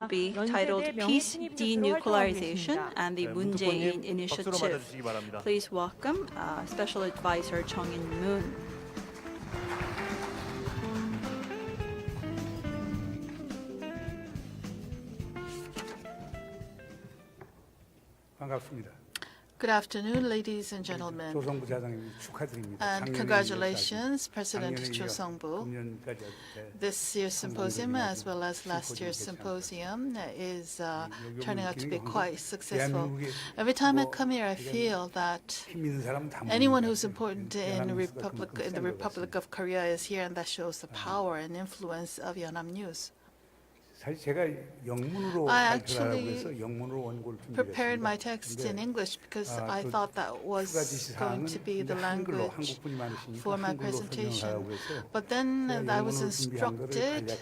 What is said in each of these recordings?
be titled Peace, Denuclearization, and the Moon-JUNGIN Initiative. Please welcome Special Advisor Chung-in Moon. 반갑습니다. Good afternoon, ladies and gentlemen, 조성부 자장님 축하드립니다. and congratulations, President Cho Sung-bu. This year's symposium, as well as last year's symposium, is turning out to be quite successful. Every time I come here, I feel that anyone who's important in the Republic of Korea is here, and that shows the power and influence of 연합뉴스. 사실 제가 영문으로 I 발표하라고 actually 해서 영문으로 원고를 prepared my 준비했습니다. text in English because I thought that was going to be the language for my presentation. But then I was instructed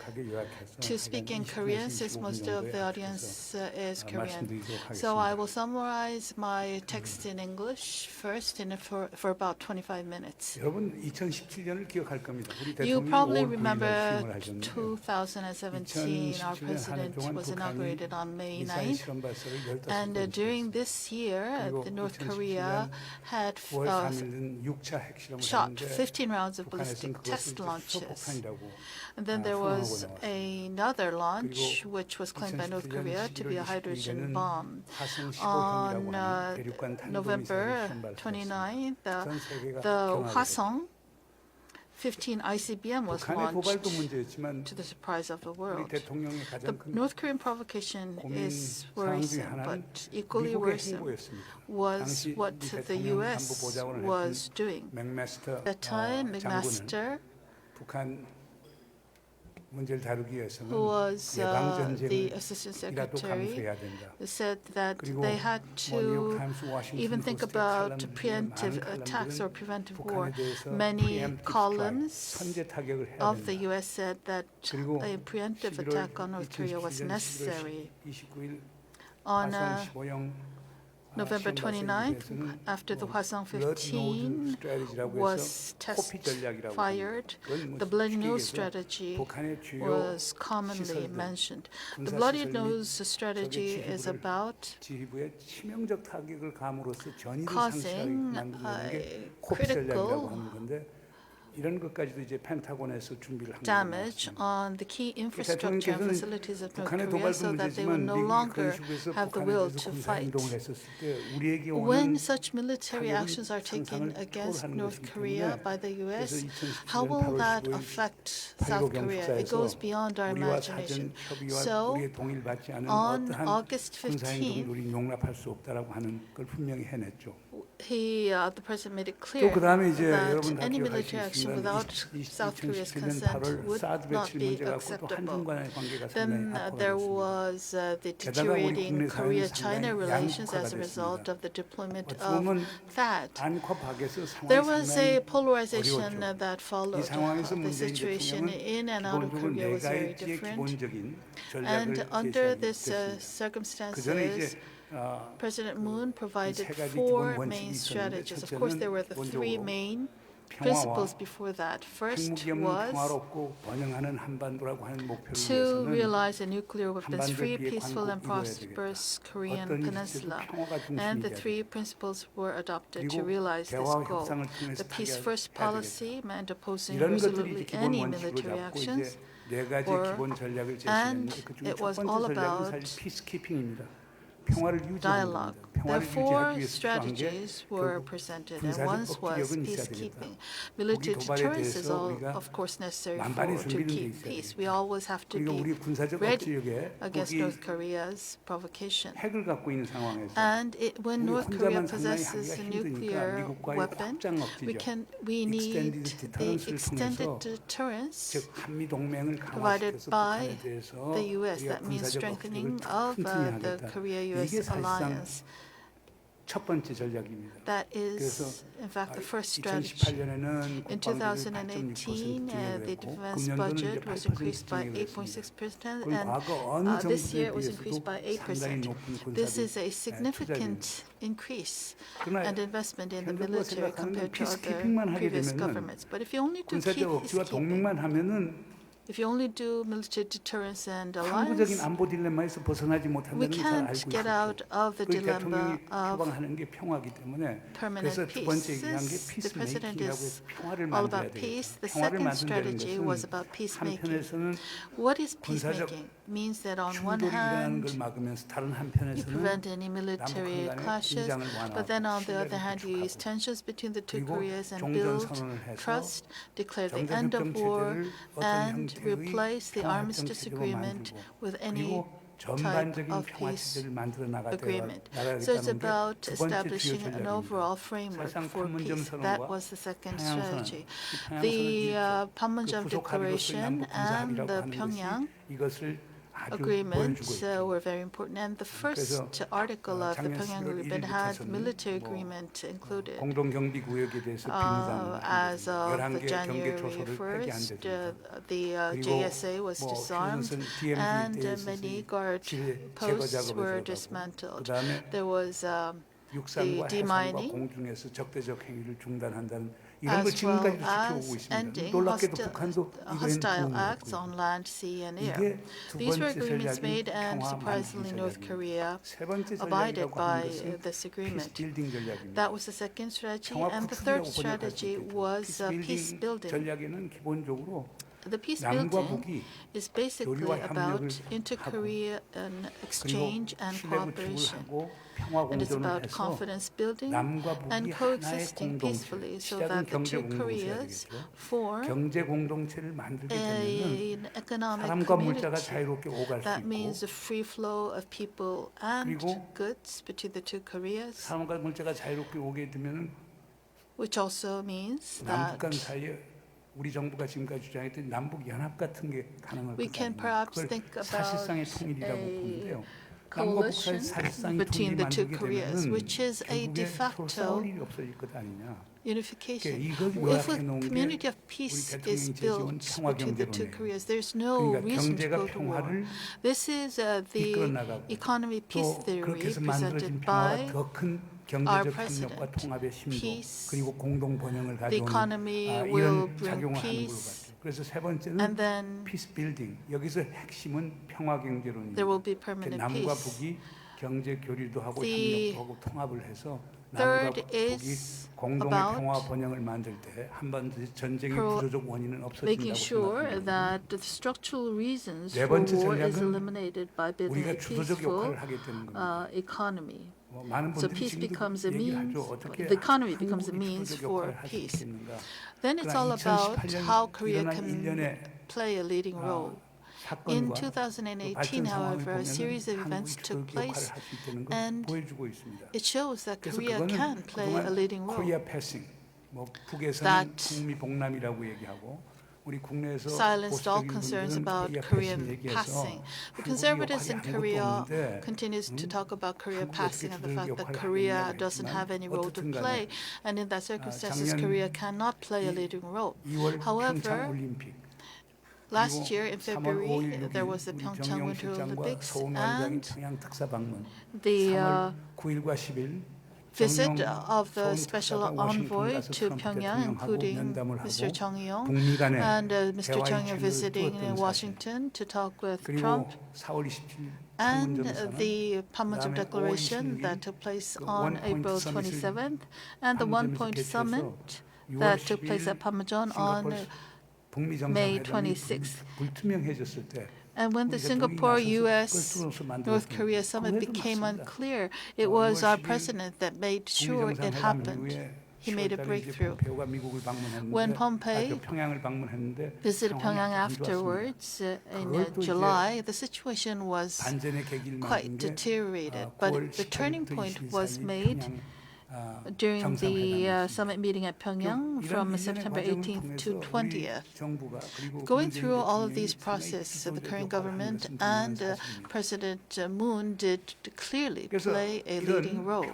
to speak in Korean since most of the audience is Korean. So I will summarize my text in English first for about 25 minutes. 여러분 2017년을 기억할 겁니다. 우리 You 대통령이 probably 5월 9일 remember 날 시행을 하셨는데 2017, our president was inaugurated on May 9th. And during this year, North Korea had shot 15 rounds of ballistic test launches. And then there was another launch, which was claimed by North Korea to be a hydrogen bomb. On November 29th, the Hwasong 15 ICBM was launched to the surprise of the world. The North Korean provocation is worrisome, but equally worrisome was what the U.S. was doing. At that time, McMaster, who was the Assistant Secretary, said that they had to even think about preemptive attacks or preventive war. Many columns of the U.S. said that a preemptive attack on North Korea was necessary. On November 29th, after the Hwasong 15 was test-fired, the bloody nose strategy was commonly mentioned. The bloody nose strategy is about causing critical damage on the key infrastructure and facilities of North Korea so that they will no longer have the will to fight. When such military actions are taken against North Korea by the U.S., how will that affect South Korea? It goes beyond our imagination. So, on August 15th, the President made it clear that any military action without South Korea's consent would not be acceptable. Then there was the deteriorating Korea-China relations as a result of the deployment of THAAD. There was a polarization that followed. The situation in and out of Korea was very different. And under these circumstances, President Moon provided 4 main strategies. Of course, there were the 3 main principles before that. First was to realize a nuclear weapons-free, peaceful, and prosperous Korean peninsula. And the 3 principles were adopted to realize this goal. The peace-first policy meant opposing resolutely any military actions, and it was all about dialogue. There 4 strategies were presented, and one was peacekeeping. Military deterrence is of course necessary to keep peace. We always have to be ready against North Korea's provocation. And when North Korea possesses a nuclear weapon, we need the extended deterrence provided by the U.S. That means strengthening of the Korea-U.S. alliance. That is, in fact, the first strategy. In 2018, the defense budget was increased by 8.6%, and this year it was increased by 8%. This is a significant increase and investment in the military compared to other previous governments. But if you only do peacekeeping, If you only do military deterrence and 항구적인 alliance, 안보 딜레마에서 벗어나지 we 못한다는 걸 잘 can't 알고 get out 있었죠. of the 그러니까 dilemma 대통령이 of 표방하는 게 평화이기 때문에 permanent 그래서 두 번째 peace. 얘기한 게 The president 피스메이킹이라고 해서 is 평화를 all 만들어야 about peace. 되겠다. The 평화를 second 만든다는 strategy was 것은 about peacemaking. 한편에서는 What is 군사적 peacemaking? Means that on one 충돌이 일어나는 걸 hand, 막으면서 다른 you 한편에서는 prevent any military 남북한 간의 clashes, 긴장을 but then on 완화하고 the other 신뢰를 hand, you ease 구축하고 tensions between the two 그리고 Koreas and 종전 build 선언을 해서 trust, declare the end 정전협정 of war, 체제를 어떤 and 형태의 replace the 평화협정 armistice 체제로 agreement 만들고 with any 그리고 type 전반적인 of 평화 peace 체제를 만들어 agreement. So it's 나가겠다는 게 about 두 번째 주요 establishing an overall 전략입니다. framework 사실상 for 판문점 peace. 선언과 That was the second 평양 선언, strategy. 이 The 평양 Panmunjom 그 부속 합의로서의 Declaration 남북 군사 and 합의라고 the 하는 Pyongyang 것이 이것을 아주 agreement 보여주고 있죠. were very important. And the first article of the 작년 Pyongyang 11월 agreement had 1일부터는 military agreement included. 공동 경비 구역에 대해서 비무장 As of 11개 경계 January 조서를 1st, 폐기한다든가 the JSA was disarmed and many guard posts were dismantled. There was 육상과 the 해상과 demining 공중에서 적대적 행위를 중단한다는 이런 걸 as well 지금까지도 지켜오고 as 있습니다. ending 놀랍게도 북한도 hostile 이거에는 acts 도움을 on land, sea, and air. 이게 두 These were 번째 agreements 전략이 made, and 평화 surprisingly, 만들기 North 전략입니다. Korea 세 번째 abided 전략이라고 by 하는 것은 this agreement. 피스빌딩 전략입니다. That was the second strategy, 평화 and the third 구축이라고 번역할 수 strategy 있겠죠. was peace 피스빌딩 building. 전략에는 기본적으로 The peace 남과 building 북이 is basically 교류와 about 협력을 inter-Korean 그리고 exchange and 신뢰 구축을 cooperation. 하고 평화 And it's 공존을 about 해서 confidence building 남과 and 북이 하나의 coexisting 공동체, peacefully so 시작은 that the 경제 two 공동체가 Koreas 되겠죠. form 경제 공동체를 만들게 되면은 an economic 사람과 물자가 community. 자유롭게 오갈 수 That means 있고 a free flow of people and 그리고 goods between the two Koreas, 사람과 물자가 자유롭게 오게 되면은 which also means 남북 간 that 사이에 우리 정부가 지금까지 주장했던 남북 연합 같은 게 가능할 we 것 can 아닙니까? perhaps 그걸 think about 사실상의 통일이라고 보는데요. 남과 북 사이 coalition 사실상의 between 통일이 the two 만들게 Koreas, 되면은 which is a de 결국에 서로 싸울 facto 일이 없어질 것 아니냐. unification. 이걸 If 요약해 a 놓은 게 community of 우리 peace 대통령이 is 제시한 built 평화 between the two 경제론이에요. Koreas, there's no 그러니까 reason to 경제가 go to war. 평화를 This is 이끌어 the 나가고 economy peace 또 그렇게 theory 해서 만들어진 presented 평화가 by 더 큰 our 경제적 협력과 president. 통합의 힘도 Peace, 그리고 공동 번영을 the 가져오는 economy 이런 will bring 작용을 하는 걸로 peace, 같아요. 그래서 세 번째는 and then 피스 빌딩. 여기서 핵심은 평화 경제론입니다. there will be permanent 남과 peace. 북이 경제 교류도 하고 The 협력도 하고 통합을 해서 남과 third 북이 is 공동의 about 평화 번영을 만들 때 한반도 전쟁의 구조적 원인은 making 없어진다고 sure 생각합니다. that the structural reasons 네 for 번째 war is 전략은 eliminated by building 우리가 a 주도적 peaceful 역할을 하게 되는 겁니다. economy. 많은 So 분들이 peace 지금도 becomes a 얘기를 means, 하죠. 어떻게 the economy becomes a 한국이 means 주도적 for 역할을 할수 peace. 있겠는가. Then it's all about how Korea can play a leading role. In 2018, however, a series of events took place, and it shows that Korea can play a leading role. 코리아 패싱, 뭐 북에서는 That 북미 복남이라고 얘기하고 우리 국내에서 silenced all 보수적인 concerns 분들은 about 코리아 Korean 패싱 얘기해서 passing. The 한국이 conservatives in 역할이 Korea 아무것도 없는데 continues to talk about Korea 한국이 passing and the 어떻게 fact 주도적 that 역할을 Korea 하겠냐고 doesn't have any role to 어쨌든 간에 play, and in that circumstances, 작년 Korea cannot play a leading role. 2월 평창 However, 올림픽 last year in 3월 February, 5일 there was the 우리 Pyeongchang 정영 Winter 실장과 Olympics 서훈 원장이 and 평양 특사 방문. the 3월 9일과 10일 visit of the special envoy to Pyongyang, including Mr. Chung-in and Mr. Chung-in visiting in Washington to talk with Trump, 그리고 4월 27일 and the Panmunjom Declaration that took place on April 27th, and the one-point summit that took place at Panmunjom on May 26th. 불투명해졌을 때 And when the Singapore-U.S. North Korea summit became unclear, it was our president that made sure it happened. He made a breakthrough. When Pompeo visited Pyongyang afterwards in July, the situation was quite deteriorated. But the turning point was made during the summit meeting at Pyongyang from September 18th to 20th. Going through all of these processes, the current government and President Moon did clearly play a leading role.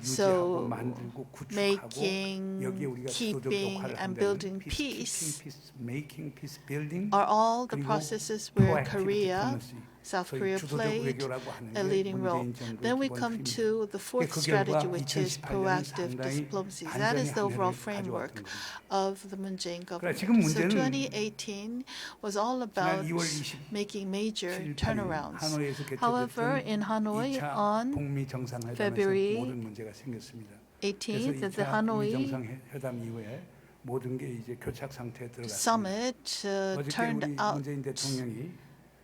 So making, keeping, and building peace are all the processes where Korea, South Korea played a leading role. Then we come to the fourth strategy, which is proactive diplomacies. That is the overall framework of the Moon-Jae-in government. 지금 So 문제는 2018 was all about 지난 2월 27일 making major turnarounds. 하노이에서 However, 개최됐던 in Hanoi 2차 on 북미 정상회담에서 February 모든 문제가 생겼습니다. 18th, 그래서 the 2차 북미 Hanoi 정상회담 이후에 모든 게 이제 교착 상태에 들어갔습니다. summit 어저께 turned 우리 out 문재인 대통령이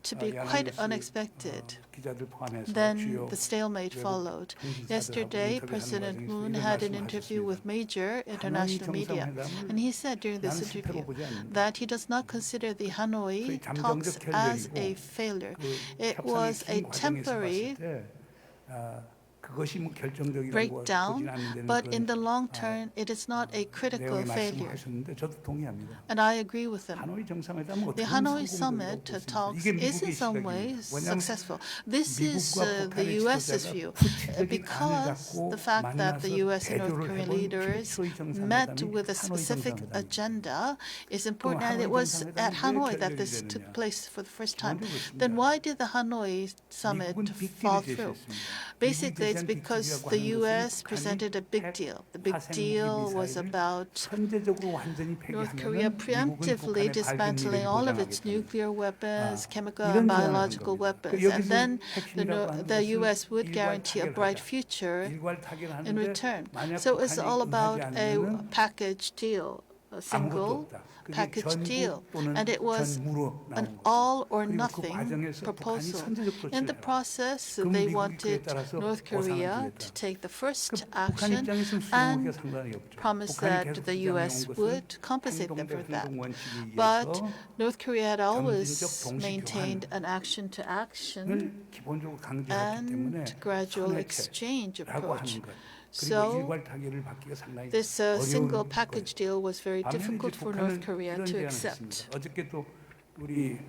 to be quite 연합뉴스 unexpected. 기자들 포함해서 Then 주요 the stalemate followed. Yesterday, President Moon had an interview with major international media, and he said during this interview that he does not consider the Hanoi talks as a failure. It was a temporary 그것이 뭐 결정적이라고 breakdown, 보진 않는다는 but in the 그런 long term, it is not a critical 내용의 failure. 말씀하셨는데 저도 동의합니다. And I agree with him. 하노이 정상회담은 The 어떤 Hanoi 성공적이라고 summit 보십니까? talks 이게 is in 미국의 some 시각입니다. ways 왜냐하면 successful. This is 미국과 the 북한의 U.S.'s 지도자가 view. 구체적인 Because 안을 the fact 갖고 that the U.S. and North 만나서 Korean 대조를 leaders 해본 met 최초의 with a 정상회담이 specific 하노이 정상회담입니다. agenda is important, and 하노이 it was 정상회담이 at 왜 Hanoi that 결렬이 this 되느냐? took place for the first time. 기본적으로 Then 그렇습니다. why did the Hanoi summit 미국은 빅딜을 fall through? 제시했습니다. Basically, it's 미국이 because 제시한 the 빅딜이라고 하는 U.S. 것은 presented a big deal. The big 화생무기 deal was 미사일을 about 선제적으로 완전히 North Korea 폐기하면 preemptively 미국은 북한의 dismantling 발견 all of 미래를 its 보장하겠다는 nuclear weapons, chemical 이런 and 제안을 한 biological 겁니다. weapons. 여기서 And then 핵심이라고 하는 the 것은 U.S. would 일괄 guarantee a bright 타결하자. future 일괄 타결하는데 in return. 만약 So it's 북한이 all 응하지 about a 않으면은 package deal, a 아무것도 single 없다. 그게 package deal. 전국 또는 And it was 전무로 an 나온 거죠. all or 그리고 그 nothing 과정에서 북한이 proposal. 선제적 In the 조치를 해라. process, 그럼 they 미국이 그에 wanted 따라서 North 보상을 Korea 주겠다. to take the first 그 북한 action 입장에서는 and 수용하기가 상관이 없죠. promised 북한이 that 계속 the 주장해온 U.S. 것은 would compensate them for 행동 대 that. 행동 원칙에 But 의해서 North Korea had always 점진적 maintained 동시 an action-to-action 교환을 기본적으로 강조했기 때문에 and gradual 선회체라고 exchange approach. 하는 것. 그리고 So 일괄 타결을 받기가 상당히 this 어려운 single 거예요. package deal was very 반면에 difficult 이제 for 북한은 North Korea 이런 to 제안을 accept. 했습니다. 어저께 또 우리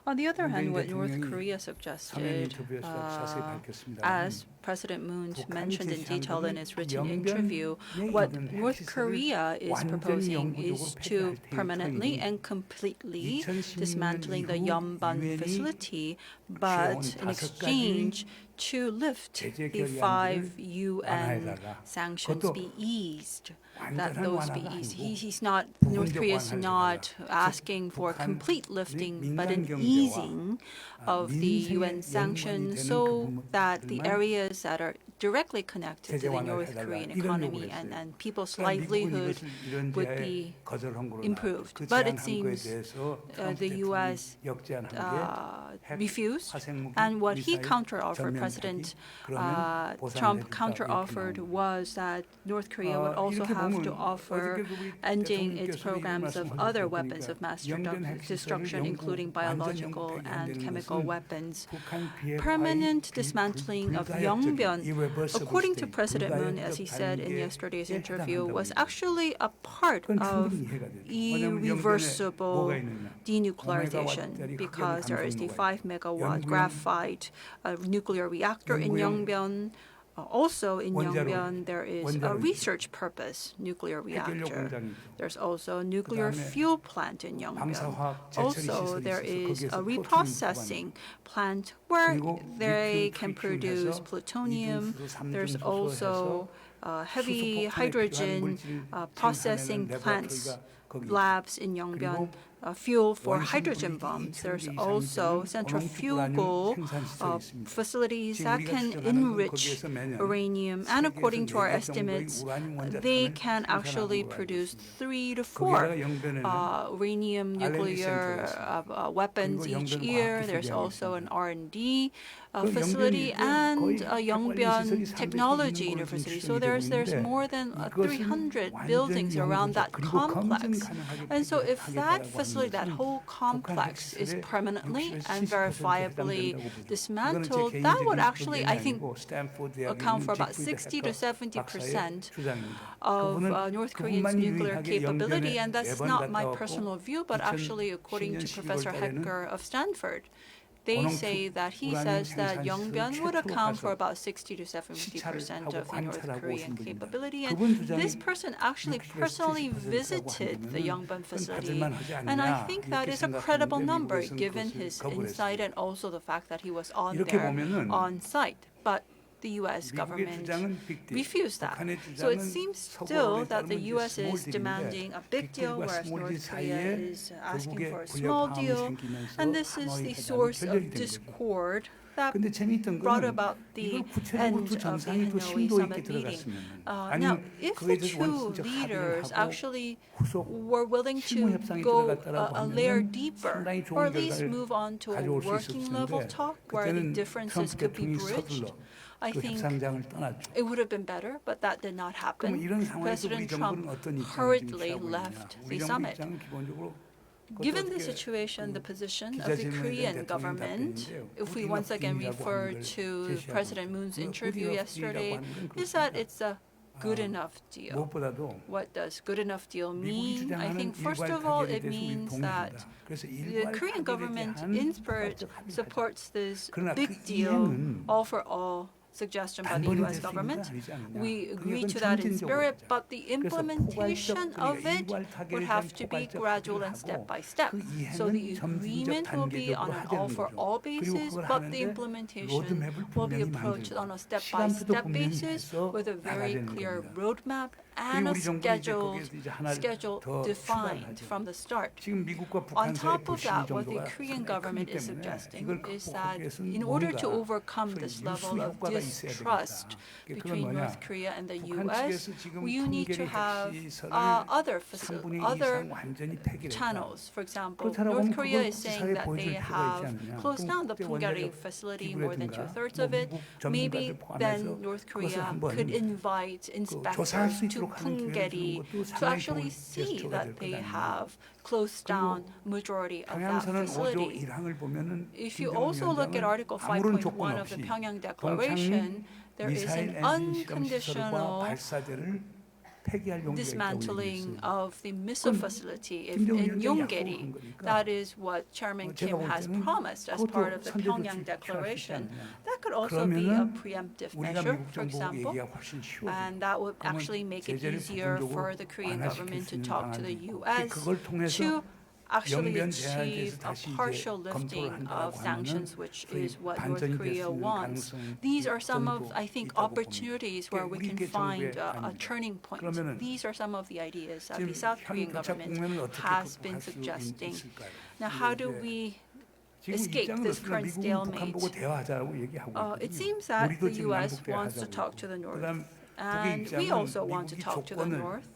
On the other hand, what 문재인 North 대통령이 Korea 서면 suggested, 인터뷰에서 자세히 밝혔습니다. as President Moon 북한이 mentioned in 제시한 detail in 것은 his written 영변에 interview, 있는 what 핵시설을 North Korea is 완전히 proposing 영구적으로 is 폐기할 to 테니 permanently and completely 2016년 dismantling the 이후 Yeongbun 유엔이 facility, 취해온 but in 5가지 exchange to lift 제재 the 결의안들을 5 UN 완화해달라. sanctions 그것도 be eased. That 완전한 those be 완화가 eased. 아니고 He's not. North 부분적 Korea is 완화를 not 해달라. asking for 북한의 complete lifting, but 민간 an 경제와 easing of the 민생에 UN 연관이 sanctions, 되는 so 그 that the 부분들만 areas that are directly connected to 제재 the 완화를 North 해달라. Korean 이런 economy 요구를 했어요. and people's 그러니까 미국은 livelihood 이것을 이런 would 제안에 be 거절한 걸로 improved. 그 But it 제안한 거에 seems 대해서 the U.S. 역제안한 게 refused, 화생무기 and what he 미사일 counteroffered, 전면 President 폐기, 그러면 보상을 Trump 해준다, counteroffered 이렇게 나온 거예요. was that North Korea would also 이렇게 have 보면 to offer 어저께도 우리 ending its 대통령께서도 programs 이런 of other 말씀하셨으니까 weapons of mass 영변 핵시설을 destruction, including 완전 biological 영구 and 폐기한다는 chemical 것은 weapons. 북한 비핵화의 Permanent dismantling of Yeongbyon, irreversible according to state, President Moon, as he said in yesterday's interview, was actually a part of irreversible denuclearization because there is the 5 megawatt graphite nuclear reactor in Yeongbyon. Also in Yeongbyon, there is a research purpose nuclear reactor. There's also a nuclear fuel plant in Yeongbyon. Also, there is a reprocessing plant where they can produce plutonium. There's also heavy hydrogen processing plants, labs in Yeongbyon. Fuel for hydrogen bombs. There's also centrifugal facilities that can enrich uranium, and according to our estimates, they can actually produce 3 to 4 uranium nuclear weapons each year. There's also an R&D facility and a Yeongbyon Technology University. So there's more than 300 buildings around that complex. And so if that facility, that whole complex is permanently and verifiably dismantled, that would actually, I think, account for about 60 to 70% of North Korea's nuclear capability. And that's not my personal view, but actually according to Professor Hecker of Stanford. They say that he says that Yeongbyon would account for about 60 to 70% of the North Korean capability. And this person actually personally visited the Yeongbyon facility. And I think that is a credible number given his insight and also the fact that he was on there on site. But the U.S. 미국의 government 주장은 빅딜, refused that. 북한의 So it 주장은 seems 서구에 still that the 따르면 U.S. 이제 is 스몰 demanding a big deal, 빅딜과 whereas 스몰 딜 North Korea 사이에 is asking 결국에 for a 군력 small 방어이 deal, 생기면서 and this is 하노이 the 회담이 source 결렬이 of 된 거죠. discord that 근데 재미있던 brought 거는 about 이걸 the 구체적으로 end 두 of the 정상이 또 Hanoi 심도 있게 summit meeting. 들어갔으면 Now, 아니면 if 그거에 the 대해서 two 원칙적 합의를 leaders 하고 actually 후속 were willing 실무 to 협상이 go 들어갔다라고 a layer 하면은 deeper, 상당히 or 좋은 at least 결과를 move on to a 가져올 수 working level 있었는데 talk where the 그때는 differences 트럼프 could be 대통령이 bridged, 서둘러 I 그 think 협상장을 떠났죠. it would have been better, but that did not 그럼 happen. 이런 상황에서 우리 President 정부는 Trump 어떤 입장을 지금 hurriedly 취하고 있느냐? left 우리 the 정부 summit. 입장은 기본적으로 Given the situation, the position of the Korean government, if we once again refer to President Moon's interview yesterday, is that it's a good enough deal. 무엇보다도 What does good enough deal 미국이 mean? I 주장하는 think first 일괄 of all, 타결에 it 대해서 우리 means 동의합니다. that 그래서 the 일괄 Korean 타결에 government 대한 in spirit 포괄적 합의를 supports this 그러나 big 그 deal, 이행은 all for all suggestion by the 단번에 U.S. 될 수 있는 건 government. 아니지 않느냐. We 그게 agree 그건 to that in 점진적으로 spirit, 하자. but the 그래서 implementation 포괄적 of it 일괄 타결에 would 대한 have to be 포괄적 gradual 합의를 and step 하고 by step. 그 So the 이행은 점진적 agreement will be on 단계적으로 an 하자는 all-for-all 거죠. 그리고 basis, 그걸 but the 하는데 implementation 로드맵을 will be 분명히 approached on 만들고 a step-by-step 시간표도 분명히 basis 해서 with a very 나가야 되는 clear 겁니다. roadmap and 그리고 a 우리 정부는 이제 거기에서 이제 하나를 schedule 더 defined 추가하죠. from the start. 지금 미국과 On 북한 사이의 top of 불신이 that, what the 정도가 Korean 상당히 government 크기 is 때문에 suggesting 이걸 is 극복하기 that 위해서는 in order to 뭔가 overcome 소위 this level 유수 of 효과가 있어야 distrust 되겠다. 그게 between 뭐냐? North Korea and the 북한 U.S., 측에서 지금 you need to 풍계리 have 핵시설을 other 3분의 2 other 이상 완전히 폐기했다. channels. For example, 그렇다라고 North 하면 Korea 그걸 is saying 국제사회에 that 보여줄 they 필요가 있지 have 않느냐. closed 그럼 down the 국제 Punggye 원자력 facility more than 기구라든가 2/3 뭐 of it. 미국 Maybe 전문가들 포함해서 then North 그것을 Korea 한번 could invite 조사할 수 inspectors to 있도록 하는 기회를 주는 Punggye 것도 to 상당히 actually 좋은 see 제스처가 that 될 they 것 have 아닙니까? closed down majority of that 평양선언 5조 facility. 1항을 보면은 If you also look at Article 아무런 조건 5.1 of the 없이 Pyongyang 동창리 Declaration, there is 미사일 an 엔진 시험 시설과 unconditional 발사대를 폐기할 용기가 있다고 dismantling 얘기했어요. of the missile facility 김정은 in 위원장이 Yonggeri. 약속한 거니까 That is what Chairman 제가 Kim 볼 has 때는 promised as 그것도 part of the 선제 Pyongyang 조치 취할 수 있지 Declaration. 않느냐. That could also be a 그러면은 preemptive 우리가 measure, 미국 for 정부 example, 얘기가 훨씬 쉬워져. and that would 그러면 actually make it 제재를 easier 부분적으로 for the Korean 완화시킬 government 수 to 있는 talk to 방안도 the 있고 U.S. 그걸 통해서 to actually 영변 제한에 achieve 대해서 a 다시 이제 partial 검토를 lifting 한다고 of 하면은 sanctions, which 거의 is what North 반전이 될 Korea 수 있는 wants. 가능성이 These are some of, 정도 I think, 있다고 opportunities 봅니다. where we 우리 can 게 find 정부의 a 아닙니다. turning point. 그러면은 These are some of the ideas that 지금 the South 현 Korean 교착 government 국면을 어떻게 has been 극복할 수 suggesting. 있을까요? Now, how do 이제 we 지금 escape 입장은 this 어떻습니까? current 미국은 북한 보고 stalemate? 대화하자고 얘기하고 It 있거든요. seems that 우리도 the 지금 U.S. 남북 wants to 대화하자고 talk to the North, 그다음 북의 and we 입장은 also want to 미국이 talk to the 조건을 North.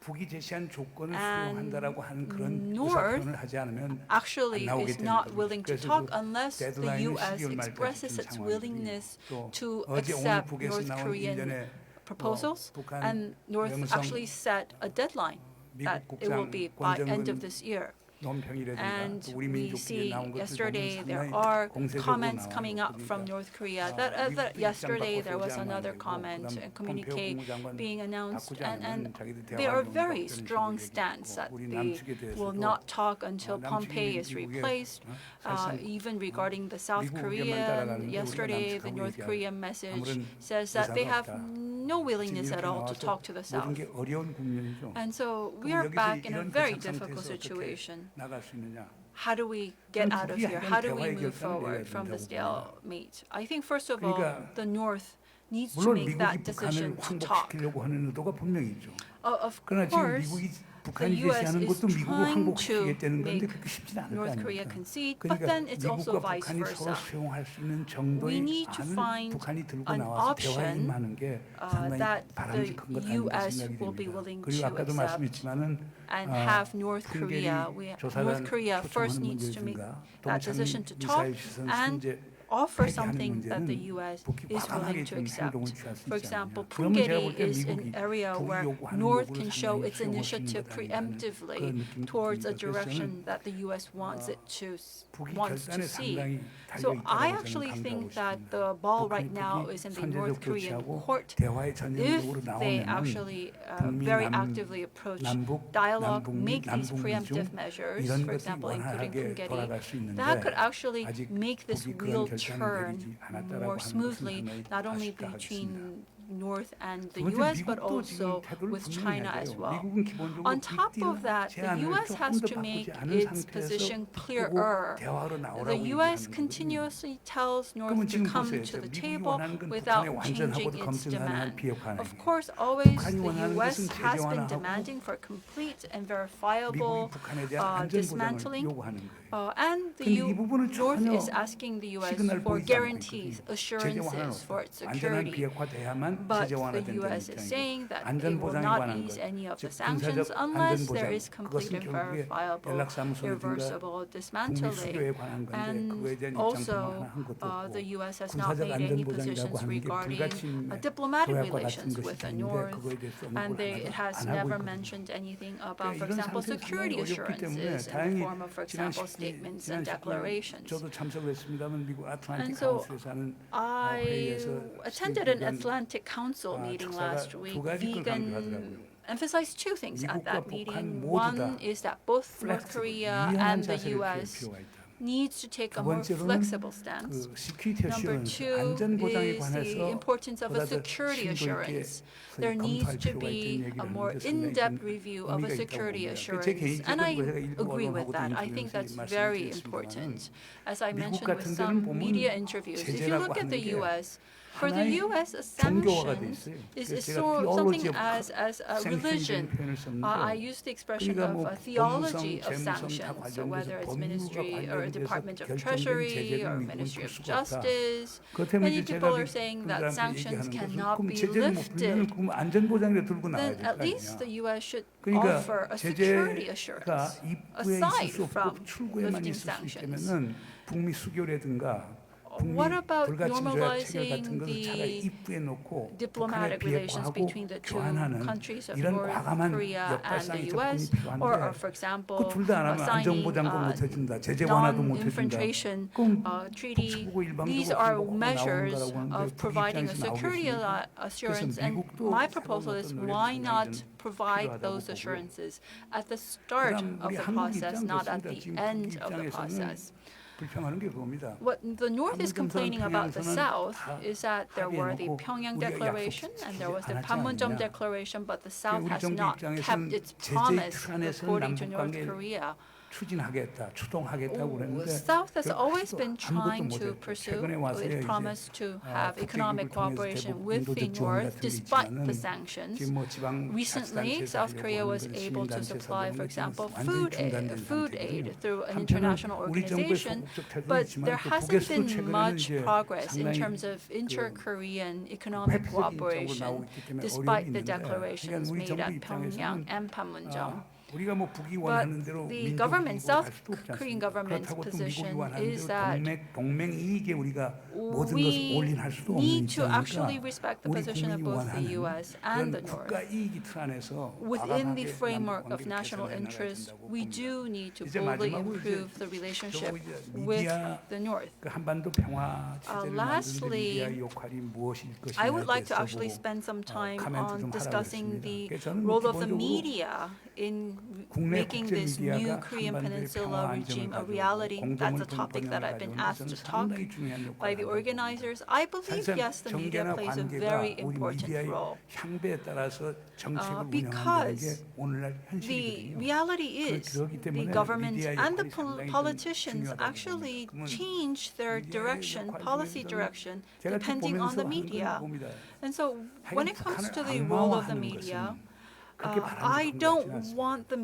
북이 제시한 조건을 And 수용한다라고 하는 그런 North 의사표현을 하지 않으면 안 actually 나오게 is 되는 not 겁니다. willing to 그래서 talk 그 unless the 데드라인은 U.S. 12월 말까지 expresses 준 its 상황이거든요. willingness 또 to 어제 오늘 accept 북에서 North 나온 Korean 일련의 proposals, 북한 and North 명성 actually set a deadline that 미국 it will be by end 국장 of this year. 논평이라든가 And 또 우리 we 민족들이 see 나온 것들 yesterday 보면 there 상당히 are 공세적으로 comments 나와요. coming up from 그러니까 North Korea. 미국도 That 입장 yesterday there 바꿔서 was 오지 않으면 안 another 되고, comment 그다음 and 폼페이오 communique 국무장관 being announced, 바꾸지 않으면 and 자기들 they are 대화할 very 용기가 없다는 strong 식으로 stance 얘기했고, that 우리 they 남측에 will 대해서도 not talk until 남측이 Pompeo is 미국의 replaced. 사실상 Even regarding the South 미국 의견만 Korean, 따라가는데 우리가 yesterday the 남측하고 North 얘기할 Korean message 아무런 says that they 의사가 have 없다. no willingness 지금 at 이렇게 all to 나와서 talk to the 모든 South. 게 어려운 국면이죠. And so we 그럼 are 여기서 back in a 이런 very 교착 difficult 상태에서 어떻게 situation. 나갈 수 있느냐? How do we get out of here? How do we 대화의 move 결단을 forward 내려야 from this 된다고 stalemate? I think first of all, 그러니까 the North needs to 물론 make 미국이 that 북한을 decision to talk. 항복시키려고 하는 의도가 분명히 있죠. Of 그러나 지금 course, 미국이 the 북한이 U.S. 제시하는 is 것도 미국을 trying to 항복시키겠다는 건데 make 그렇게 쉽진 않을 거 North Korea 아닙니까? concede, but 그러니까 then it's also 미국과 vice 북한이 서로 versa. 수용할 수 있는 We 정도의 need to 안을 find 북한이 들고 an 나와서 대화에 option 임하는 게 상당히 that 바람직한 것 the 아닌가 U.S. 생각이 will be 됩니다. willing 그리고 to 아까도 accept 말씀했지만은 and have North Korea. North Korea first needs to make that decision to talk and offer something that the U.S. is willing to accept. For example, Punggye is an area where North can show its initiative preemptively towards a direction that the U.S. wants to see. So I actually think that the ball right now is in the North Korean court. If they actually very actively approach dialogue, make these preemptive measures, for example, including Punggye, that could actually make this wheel turn more smoothly, not only between North and the 두 번째, U.S., but 미국도 지금 also 태도를 with 분명히 China 해야 as 돼요. well. 미국은 기본적으로 On top of that, the 제안을 U.S. has 조금 더 to make 바꾸지 않은 its 상태에서 position 바꾸고 clearer. 대화로 나오라고 The U.S. 얘기하는 거거든요. continuously tells 그러면 North to 지금 come 보세요. to the 미국이 table 원하는 건 without 북한의 changing 완전하고도 its 검증 가능한 demand. 비핵화는 Of course, always 북한이 the 원하는 U.S. 것은 has been 제재완화하고 demanding for complete and 미국이 verifiable 북한에 대한 안전보장을 dismantling. 요구하는 거예요. And the 근데 이 부분을 North 전혀 is asking the U.S. 시그널 for 보이지 않고 guarantees, 있거든요. 제재 완화는 assurances for 없다. its 완전한 security. 비핵화돼야만 But 제재 the 완화된다는 U.S. is 입장이고 saying that it will 안전보장에 not 관한 ease 것, any of the 즉 sanctions 군사적 unless 안전보장, there is complete 그것은 and 결국에 verifiable, 연락사무소라든가 irreversible 북미수교에 dismantling. 관한 건데 And 그거에 대한 입장 also, 표명 하나 한 것도 the 없고 U.S. has not 군사적 made any 안전보장이라고 positions 하는 게 regarding 불가침의 diplomatic 조약과 같은 relations with the 것이 있는데 North, 그거에 대해서 and 언급을 it has 안 하고 never 있거든요. mentioned anything about, for 이런 example, 상태에서 security 상당히 어렵기 때문에 assurances in the 다행히 form of, for example, statements and declarations. 저도 참석을 했습니다만 미국 아틀란틱 And so 카운슬에서 하는 I 회의에서 attended an Atlantic Council meeting last week. 두 가지 걸 강조하더라고요. Vegan emphasized two things at that 미국과 북한 meeting. 모두 다 One is that both North Korea and the U.S. needs to take a more flexible stance. Number two is the importance of a security assurance. There needs to be a more in-depth review of a security assurance. And I agree with that. I think that's very important. As I mentioned with some media interviews, if you look at the U.S., for the U.S., a sanction is something as a religion. I use the expression of a theology of sanctions, so whether it's Ministry or Department of Treasury or Ministry of Justice. Many people are saying that sanctions cannot be lifted. Then at least the U.S. should offer a security assurance aside from lifting sanctions. What about normalizing the diplomatic relations between the two countries of North Korea and the U.S. or for example, signing non-infiltration treaty? These are measures of providing a security assurance, and my proposal is why not provide those assurances at the start of the process, not at the end of the process. What the North is complaining about the South is that there were the Pyongyang Declaration and there was the Panmunjom Declaration, but the South has not kept its promise according to North Korea. The South has always been trying to pursue its promise to have economic cooperation with the North despite the sanctions. Recently, South Korea was able to supply, for example, food aid through an international organization, but there hasn't been much progress in terms of inter-Korean economic cooperation despite the declarations made at Pyongyang and Panmunjom. But the government, South Korean government's position is that we need to actually respect the position of both the U.S. and the North. Within the framework of national interest, we do need to boldly improve the relationship with the North. Lastly, I would like to actually spend some time on discussing the role of the media in making this new Korean Peninsula regime a reality. That's a topic that I've been asked to talk by the organizers. I believe, yes, the media plays a very important role. Because the reality is the government and the politicians actually change their direction, policy direction, depending on the media. And so when it comes to the role of the media, I don't want to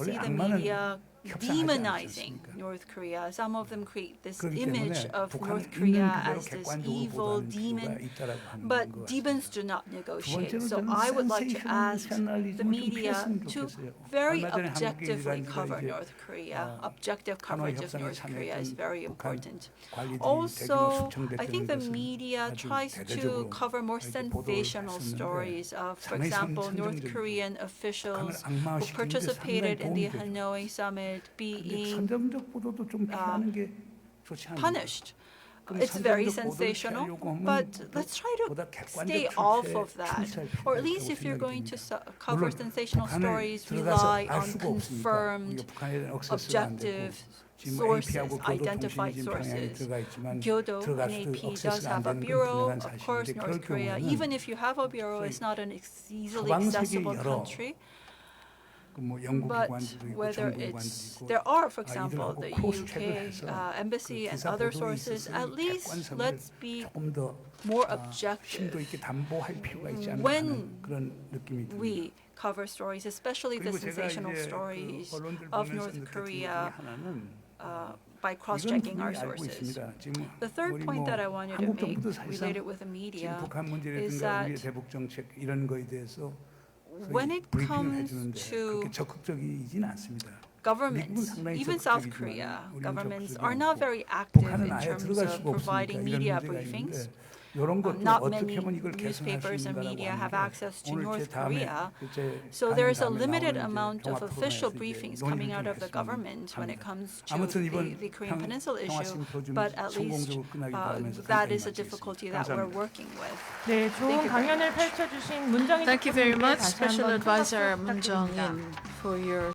see the media demonizing North Korea. Some of them create this image of North Korea as this evil demon, but demons do not negotiate. So I would like to ask the media to very objectively cover North Korea. Objective coverage of North Korea is very important. Also, I think the media tries to cover more sensational stories of, for example, North Korean officials who participated in the Hanoi summit being punished. It's very sensational, but let's try to stay off of that. Or at least if you're going to cover sensational stories, rely on confirmed, objective sources, identified sources. Kyoto NAP does have a bureau. Of course, North Korea, even if you have a bureau, it's not an easily accessible country. But whether it's, there are, for example, the UK embassy and other sources, at least let's be more objective when we cover stories, especially the sensational stories of North Korea, by cross-checking our sources. The third point that I wanted to make related with the media is that when it comes to governments, even South Korea governments are not very active in terms of providing media briefings. Not many newspapers and media have access to North Korea, so there's a limited amount of official briefings coming out of the government when it comes to the Korean Peninsula issue, but at least that is a difficulty that we're working with. 네, 좋은 강연을 펼쳐주신 문정인 Thank you very much, 다시 Special 한번 Advisor 큰 박수 Moon-JUNGIN, 부탁드립니다. for your